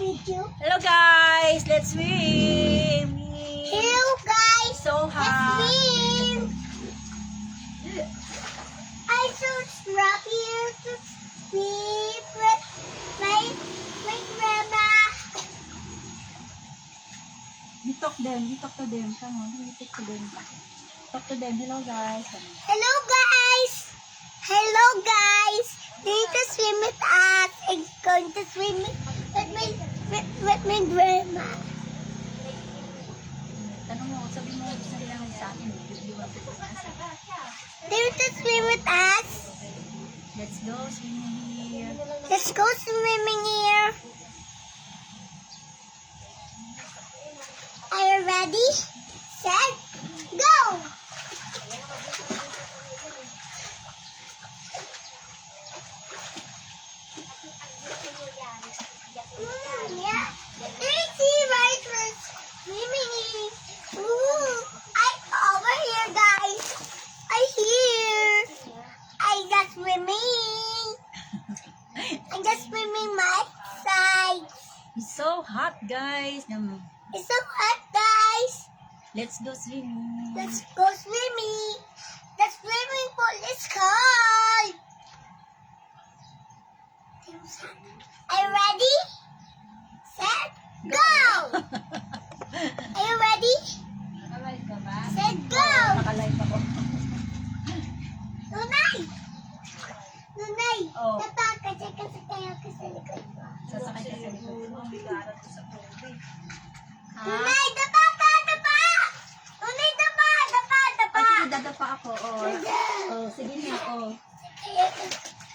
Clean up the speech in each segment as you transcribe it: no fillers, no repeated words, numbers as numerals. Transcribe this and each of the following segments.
video. Hello guys, let's swim. Hello guys. So hot. Let's swim. I so strong here to swim with my grandma. You talk to them. Come on, you talk to them. Talk to them. Hello guys. Hello guys. Hello guys. Need to swim with us. I'm going to swim with my grandma. Tanong mo, sabi mo, sabi lang sa akin. Need to swim with us. Let's go swimming here. Let's go swimming here. Are you ready? Set, go! Yeah. Easy, right? We're swimming. Ooh, I'm over here, guys. I'm here. I just swimming. I'm just swimming my side. It's so hot guys. It's so hot, guys. Let's go swimming. Let's go swimming. The swimming pool is cold. Are you ready? Set, go! Are you ready? Nakalive ka ba? Set, go! Nakalive ako. Nunay! Nunay! Oh. Napakasya kasi kayo sa likod mo. Sasakay ka sa likod mo. Bigaran ko sa tubig. Ha? Nunay, dapa ka! Dapa! Nunay, dapa! Dapa! Dapa! Ah, sige, dadapa ako. Oh, sige na. Oh.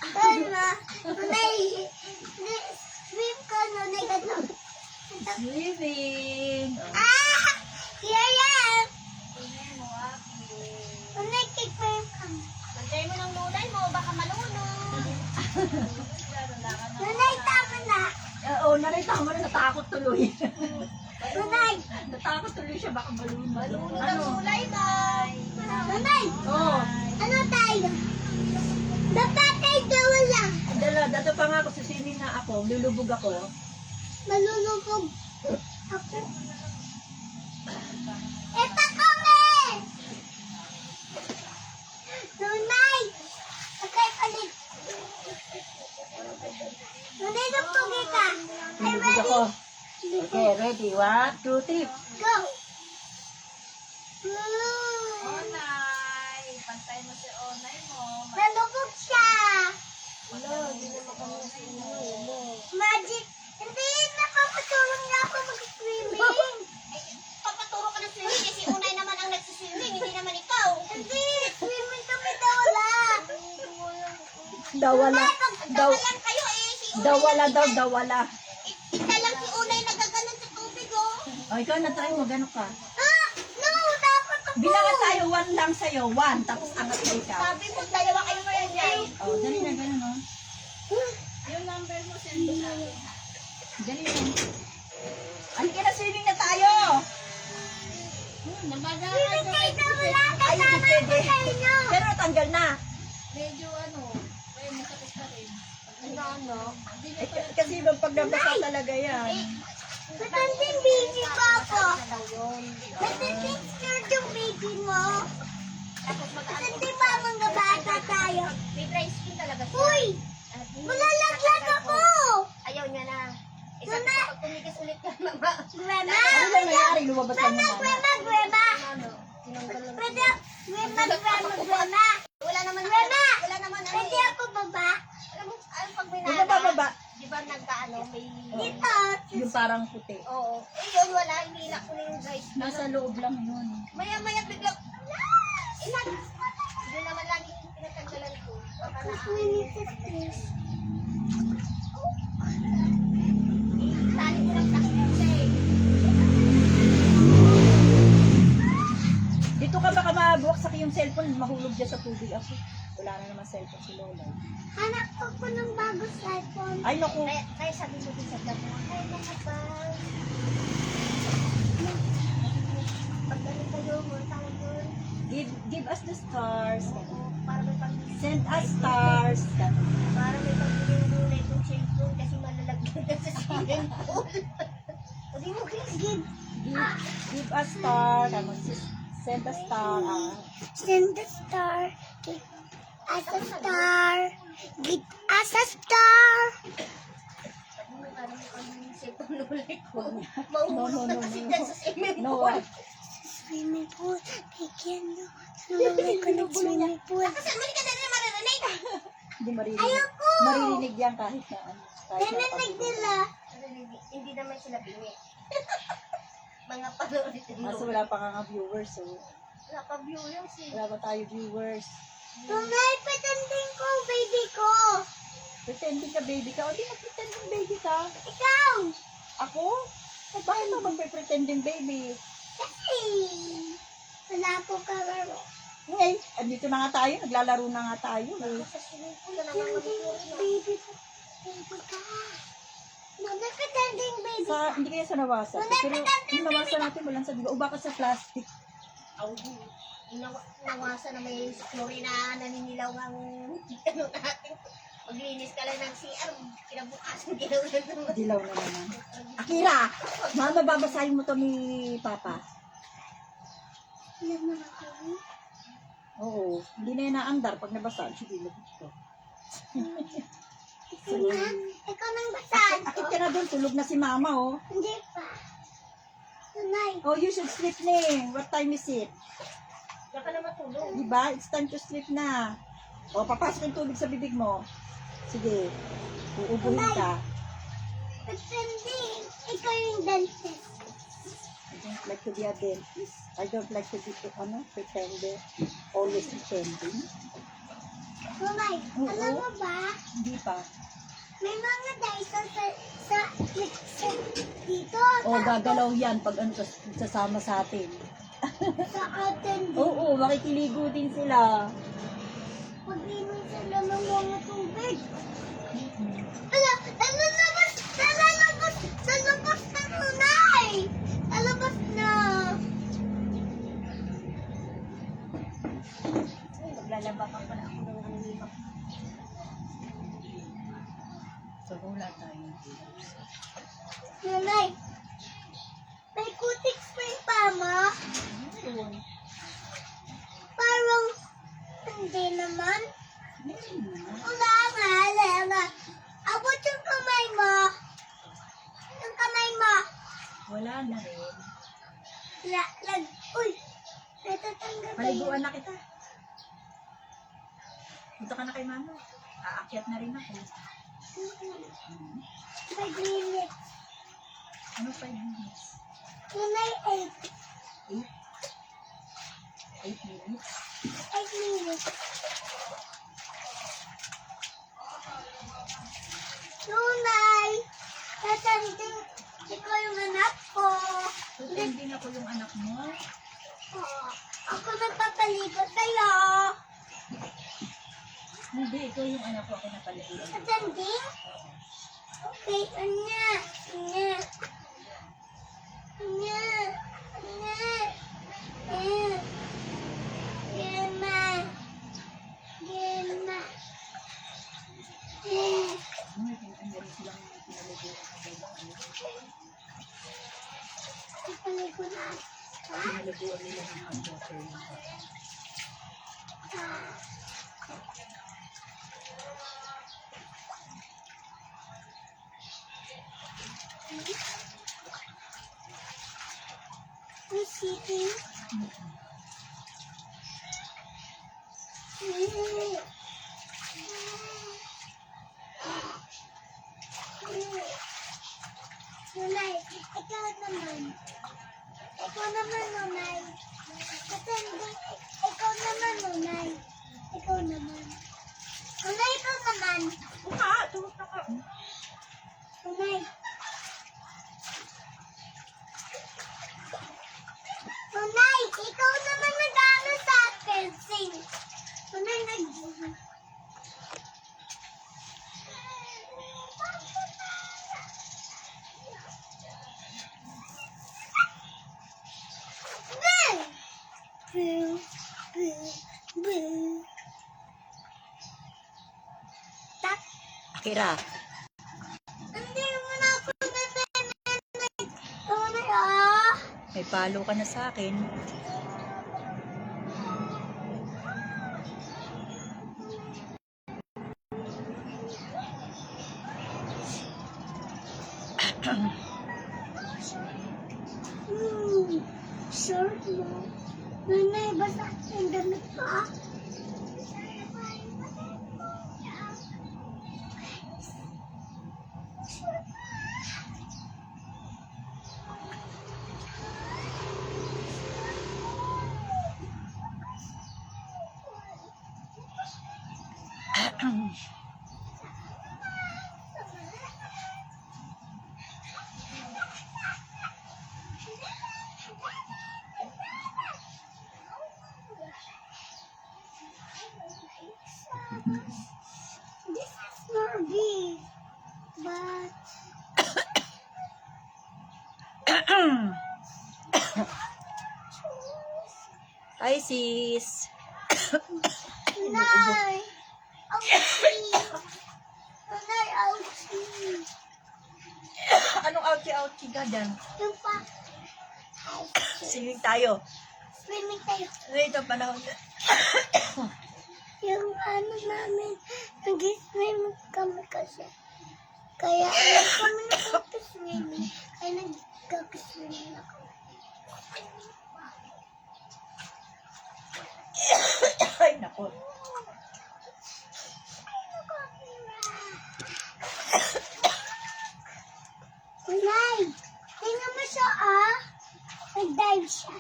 Tama. Nunay, swim ka, Nunay. Swimming. Ah! Here I am! Nunay, kick-swim ka. Bantay mo ng lulay mo, baka malunod. Nunay, tama na. Oo, narita ko na natakot tuloy. Nunay! Natakot tuloy siya, baka malunod. Malunod ang lulay mo. Nunay! Oo. Ano tayo? Dapat tayo dawala. Dato pa nga ako sa swimming na ako. Lulubog ako. Malulubog ako. Eto kami! Nunay! Okay, palit. Nunay, napugi ka. Are you Lulubog ready? ako. Okay, ready? 1, 2, 3. Go! Onay, bantay mo si Onay mo. Nalubog siya. Wala, hindi naman kami swimming. Magic. Hindi, napapatulong niya ako mag-swimming. Papaturo ka ng swimming kasi Onay naman ang nagsiswimming, hindi naman ikaw. Hindi, swimming kami dawala. Dawala. Pagtakalan kayo eh, si Onay. Dawala daw, dawala. Isa lang si Onay nagaganon sa tubig oh. O, ikaw na try mo, gano'n ka. Ah, no, dapat ako. Bilangan tayo, 1 lang sa'yo. 1, tapos angat ka ikaw. Sabi mo, dalawa kayo ngayon dyan. O, dali na, gano'n o. Yung number mo, send mo sa akin. Dali na. Halika na, swimming na tayo. Namaga Swimming kayo dawala. Ay, hindi Kasama ko pwede. sa inyo. Pero natanggal na. medyo ano, ay masakit pa rin. Ano? Hindi na Eh, kasi ibang pagnabasa talaga yan. Matanding baby ko ako. daw yun. Matipicture yung baby mo. Tapos mag-ano, Matandi ba mga bata tayo? may dry skin talaga siya. Uy, At malalaglag ako. ayaw niya na. Isa Nana. pag tumikis ulit ka, mama. Grandma. Ano ba nangyari? Lumabas ka Grandma, muna. grandma, grandma. Ano? Tinanggal lang. Pwede, grandma, grandma, grandma. Wala naman. Grandma, Wala naman ano pwede eh. ako baba? Alam mo, pag may Baba, nana, baba. di ba nagkaano, may... Dito. Yung parang puti. Oo. Eh yun, wala. Hinilak ko na yung dry skin. Nasa loob lang yun. Maya-maya biglang... Ilan? Yun naman lagi yung pinatanggalan ko. Baka na tali ko lang kasi eh. Dito ka baka mabuksak yung cellphone, mahulog dyan sa tubig ako. Wala na naman cellphone si Lola. Hanap ako ng bago cellphone. Ay, naku. Kaya sabi mo din sa vlog mo, ay nakabal. Pag ganun kayo, mo tawag doon. Give us the stars. Para may pag Send us stars. para may pagbili ng gulay kung cellphone kasi malalagyan sa sili. swimming pool. Hindi mo Give, Give a star. Send a star. send the star. Give us a star. Give us a star. Mahulog na kasi dyan sa swimming No, pool. Swimming pool. Bigyan nyo. Lumamay ko ng swimming pool. Kasi mali ka na rin maririnig. Hindi marinig. Ayoko! Maririnig yan kahit na ano. Kahit na Narinig nila. Hindi naman sila bingi. Mga panoorin Kaso wala pa nga viewers. So, Wala pa viewers eh. wala pa tayo viewers. Lumay, pretending ko, baby ko. Pretending ka baby ka. O di pretending baby ka. Ikaw. Ako? Eh, bakit ka magpe-pretending baby? Kasi, wala po kalaro. Ngayon, andito na nga tayo. Naglalaro na nga tayo. Sa swimming pool na naman Baby ko. Baby ka. Muna pretending baby Sa, ka. hindi kaya sa nawasa. Pero yung nawasa natin walang sa diba. O baka sa plastic. Nawasa na may chlorine na naninilaw ng ano natin. Maglinis ka lang ng CR, kinabukasan ginawin naman. Dilaw na naman. Akira! Mama, babasahin mo to ni Papa. Alam mo na ako. Oo. Hindi na yan naandar pag nabasa. Sige, labit ko. Ikaw na. Ikaw nang basahan ko. Akit ka na doon. Tulog na si Mama, oh. Hindi pa. Tunay. Oh, you should sleep na eh. What time is it? Diyan ka na matulog. Diba? It's time to sleep na. O, papasok yung tubig sa bibig mo. Sige. Uubuhin ka. Pretending. Ikaw yung dentist. I don't like to be a dentist. I don't like to be, pretender. Always pretending. Tunay. Oo. Alam mo ba? Hindi pa. May mga Dyson sa dito. O, gagalaw yan pag ano, sasama sa atin. Sa atin din. Oo, makikiligo din sila. Pag-inom sila ng mga tubig. Ala, lalabas na tunay. Lalabas na. Maglalaba pa pala ako ng ano nito. So, wala tayo. Tunay. May kutik spring pa, ma. Parang hindi naman. Wala nga. Abot yung kamay mo. Yung kamay mo. Wala na rin. Uy. Natatanggal ba Paliguan yun? na kita. Punta ka na kay Mama. Aakyat na rin ako. 5 minutes. Ano 5 minutes? Tunay 8. 8 minutes? 8 minutes. Tunay. Tatanding. Ikaw yung anak ko. Pretending ako yung anak mo. Oh, ako nagpapalibot sa'yo. Hindi, ikaw yung anak ko. Ako napaliguan. Tatanding? Okay, anya. Anya. Anya. Anya. Anya. Gemma. Gemma. Meron silang pinaliguan. Ipaligo na. Ha? Pinaliguan nila ng water. May sitting. Nunay, ikaw naman. Ikaw naman, Nunay. Katanding, ikaw naman, Nunay. Ikaw naman. Nunay, ikaw naman. Tulog na ka. Nunay. Nunay, ikaw naman nag-ano sa akin. Sing. Nunay, Boo, boo, boo. Tak. Akira. Hindi mo na ako May palo ka na sa akin. Shirt mo. Nanay, basa ang damit ko ah. This is more big, but Hi, sis. Nanay, ouchie. Nanay, ouchie. Anong ouchie-ouchie ka dyan? Yung pa, Swimming tayo. swimming tayo. Ito panahon. Yung ano namin, nag-swim kami kasi. Kaya alam kami nag-swimming. Kaya nag-swimming ako. Ay, nako. Nanay, tingnan mo siya ah. Nag-dive siya.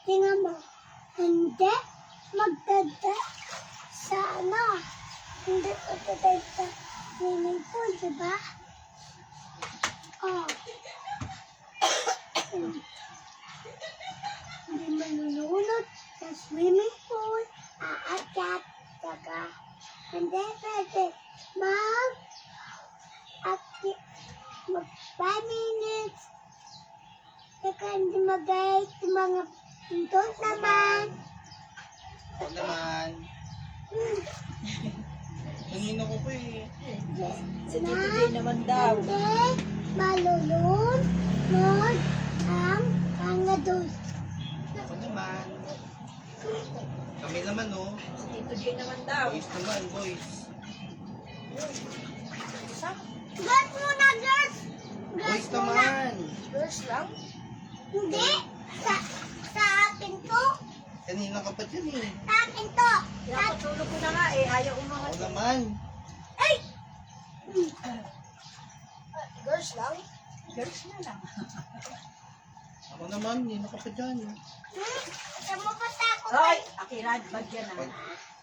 Tingnan mo. Hindi magdada sa ano. Hindi magdadive sa swimming pool, diba? Oh. Hindi malulunod sa swimming pool. Aakyat. Saka, hindi pwede mag 5 minutes. Saka hindi mag-guide yung mga pintos naman. Huwag naman. Kanina ko pa eh. Si Tito Jay naman daw. Hindi malulunod ang pangadol. Huwag naman. Kami naman oh. Si Tito Jay naman daw. Boys naman, boys. Girls muna, girls! Boys Girls muna. naman. Girls lang? Hindi. Sa akin to. Kanina ka pa dyan eh. Sa akin to. Pinapatulog ko na nga eh. Ayaw umangat. Huwag naman. Ay! Girls lang? Girls na lang. Ako naman, kanina ka pa dyan. Sama pa sa ako. Hoy! Akirad, bag yan ah.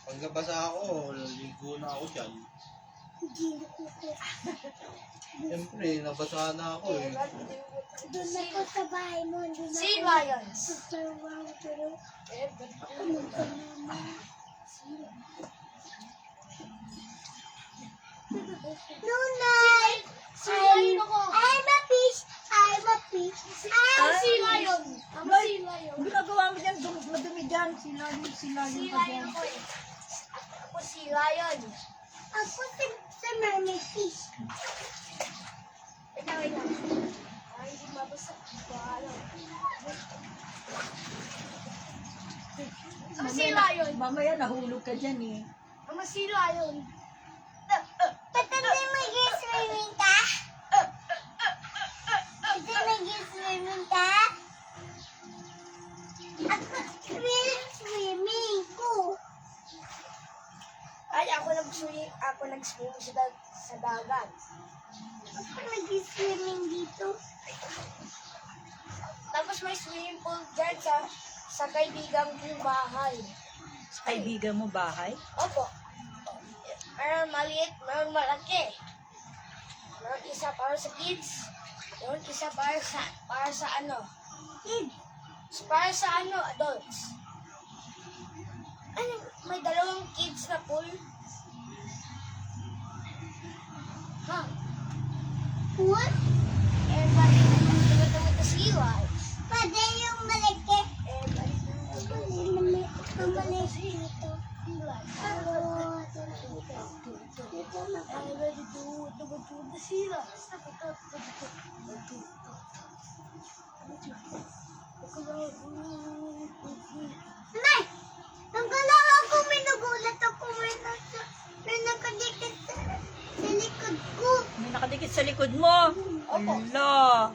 Pag nabasa ako, ligo na ako dyan. Hindi ko ko. Siyempre, nabasa na ako eh. Doon ako sa bahay mo. Doon ako. Si Lions. Sa bahay ko. Ano ba naman? Nunay! Si Lion ako. I'm a fish! I'm a fish! Ang si Lion. Ang si Lion. Ang ginagawa mo dyan, madumi dyan. Sila Si ka Lion dyan. ako eh. Ako si Lion. Ako sa mermaid fish. Wait lang, wait lang. Ay, hindi mabasa. Bahala. Ang si Lion. Mamaya nahulog ka dyan eh. Ang si Lion. Patanda mag-swimming ka? Patanda mag-swimming ka? Ako swimming ko. Ay, ako nag-swim sa dagat. Ako nag-swimming dito. Tapos may swimming pool dyan sa kaibigan kong bahay. Sa kaibigan mo bahay? Opo. Meron maliit, meron malaki. Meron isa para sa kids. Meron isa para sa ano. Kids. Para sa ano, adults. Ano, may dalawang kids na pool. Ha? What? Eh, balik naman sa siwas. Pwede yung malaki. Eh, balik Pwede yung malaki dito. Dito na I'm ready to go to the silas. nakadikit sa likod mo. Opo. Ala.